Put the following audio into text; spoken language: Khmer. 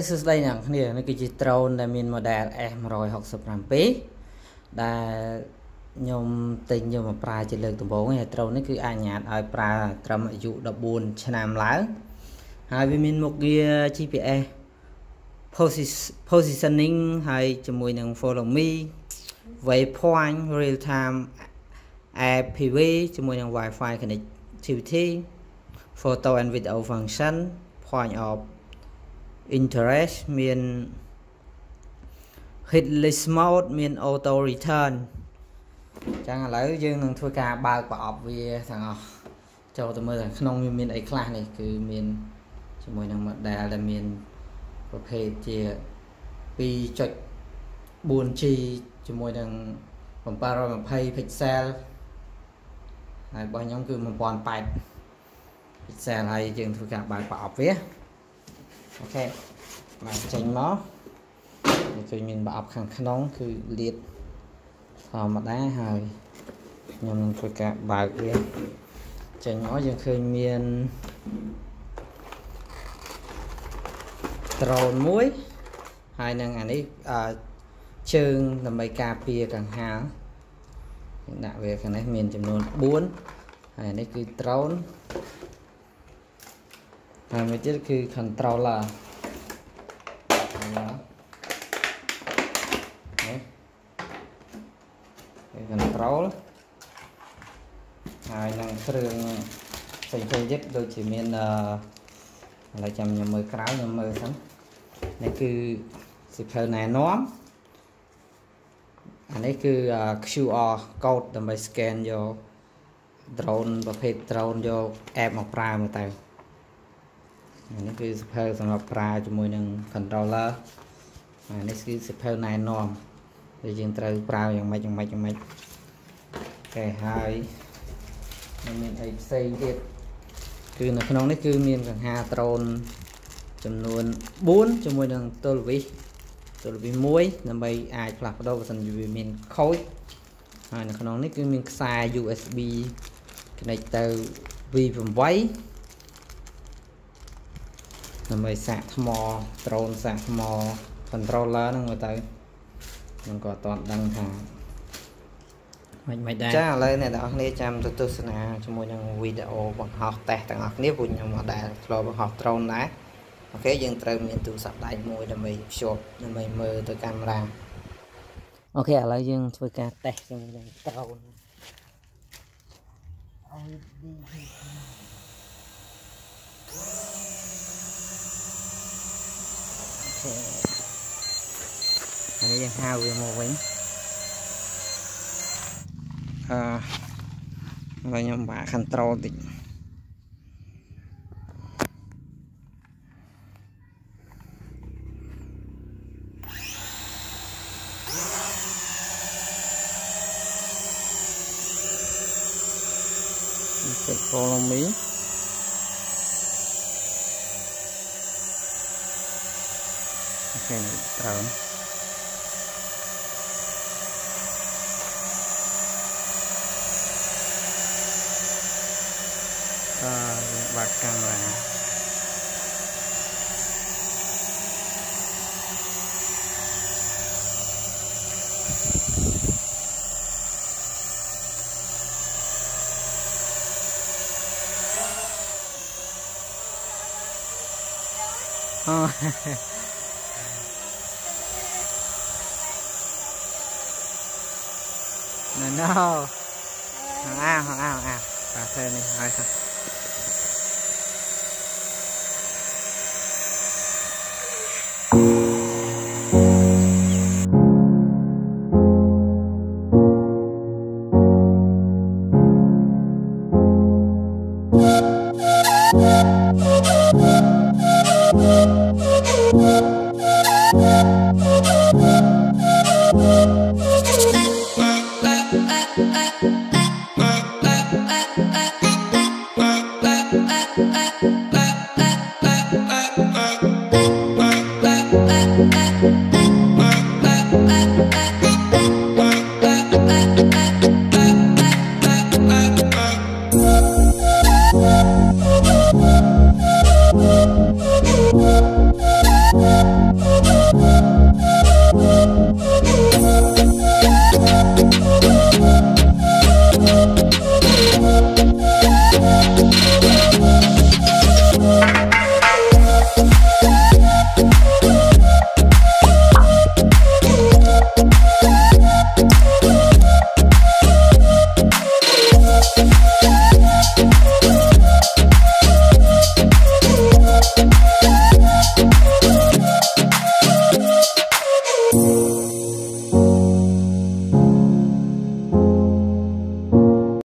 សួស្តីអ្នកគ្នានេះគឺជា drone ដែលមាន model S167 ដែលខ្ញុំទិញយកមកប្រើជាលើកដំបូងហើយ drone នេះគឺអនុញ្ញាតឲ្យប្រើត្រឹមអាយុ14ឆ្នាំឡើងហើយវាមានមុខងារ GPS positioning ហើយជាមួយនឹង follow me waypoint real time APV ជាមួយនឹង Wi-Fi connectivity photo and video function point of interest មាន hitless mode មាន auto return ចឹងឥឡូវយើងនឹងធ្វើការបើកប្រអប់វាទាំងអស់ចូលទៅមើលខាងក្នុងវាមានអីខ្លះនេះគឺមានជាមួយនឹង model ដែលមានប្រភេទជា 2.4G ជាមួយនឹង720 pixel ហើយរបស់ខ្ញុំគឺ1080 pixel ហើយយើងធ្វើការបើកប្រអប់វាអូខេមកចេញមកគឺមានប្រអប់ខាងក្នុងគឺលាតធម្មតាហើយខ្ញុំនឹងធ្វើការបើកវាចេញមកយើងឃើញមាន drone មួយហើយនឹងអានេះជើងដើម្បីការពារកង្ហារដាក់វាខាងនេះមានចំនួន4ហើយនេះគឺ drone ហើយមួយទៀតគឺ controller នេះ control ហើយនឹងគ្រឿងផ្សេងៗទៀតដូចជាមានឥឡូវចាំខ្ញុំមើលក្រៅខ្ញុំមើលសិននេះគឺសិភៅណែនាំអានេះគឺ QR code ដើម្បី scan យក drone ប្រភេទ drone យក app មកប្រើមើលទៅនេះគឺសិភៅសម្រាប់ប្រើជាមួយនឹង controller នេះគឺសិភៅណែនាំដែលយើងត្រូវប្រើយ៉ាងម៉េចគេហើយមានអីផ្សេងទៀតគឺនៅក្នុងនេះគឺមានកង្ហារ drone ចំនួន4ជាមួយនឹងទល់វិស1ដើម្បីអាចផ្លាស់ប្ដូរបើសិនជាវាមានខូចហើយនៅក្នុងនេះគឺមានខ្សែ USB connect ទៅ V8 ដើម្បីសាកថ្ម drone សាកថ្ម controller ហ្នឹងមើលទៅខ្ញុំក៏អត់ទាន់ដឹងថាមិនដែរចាឥឡូវអ្នកទាំងអស់គ្នាចាំទៅទស្សនាជាមួយនឹងវីដេអូបង្ហោះតេស្តទាំងអស់គ្នាព្រោះខ្ញុំអត់ដែលធ្លាប់បង្ហោះ drone ដែរអូខេយើងត្រូវមានទូរស័ព្ទដៃមួយដើម្បីភ្ជាប់ដើម្បីមើលទៅកាមេរ៉ាអូខេឥឡូវយើងធ្វើការតេស្តជាមួយនឹង drone នេះយើងហៅវាមកវិញហើយខ្ញុំបាក់ control តិចset follow meអូខេត្រូវបាត់កាមេរ៉ាអូណ៎ណូអាបាទធ្វើនេះហើយ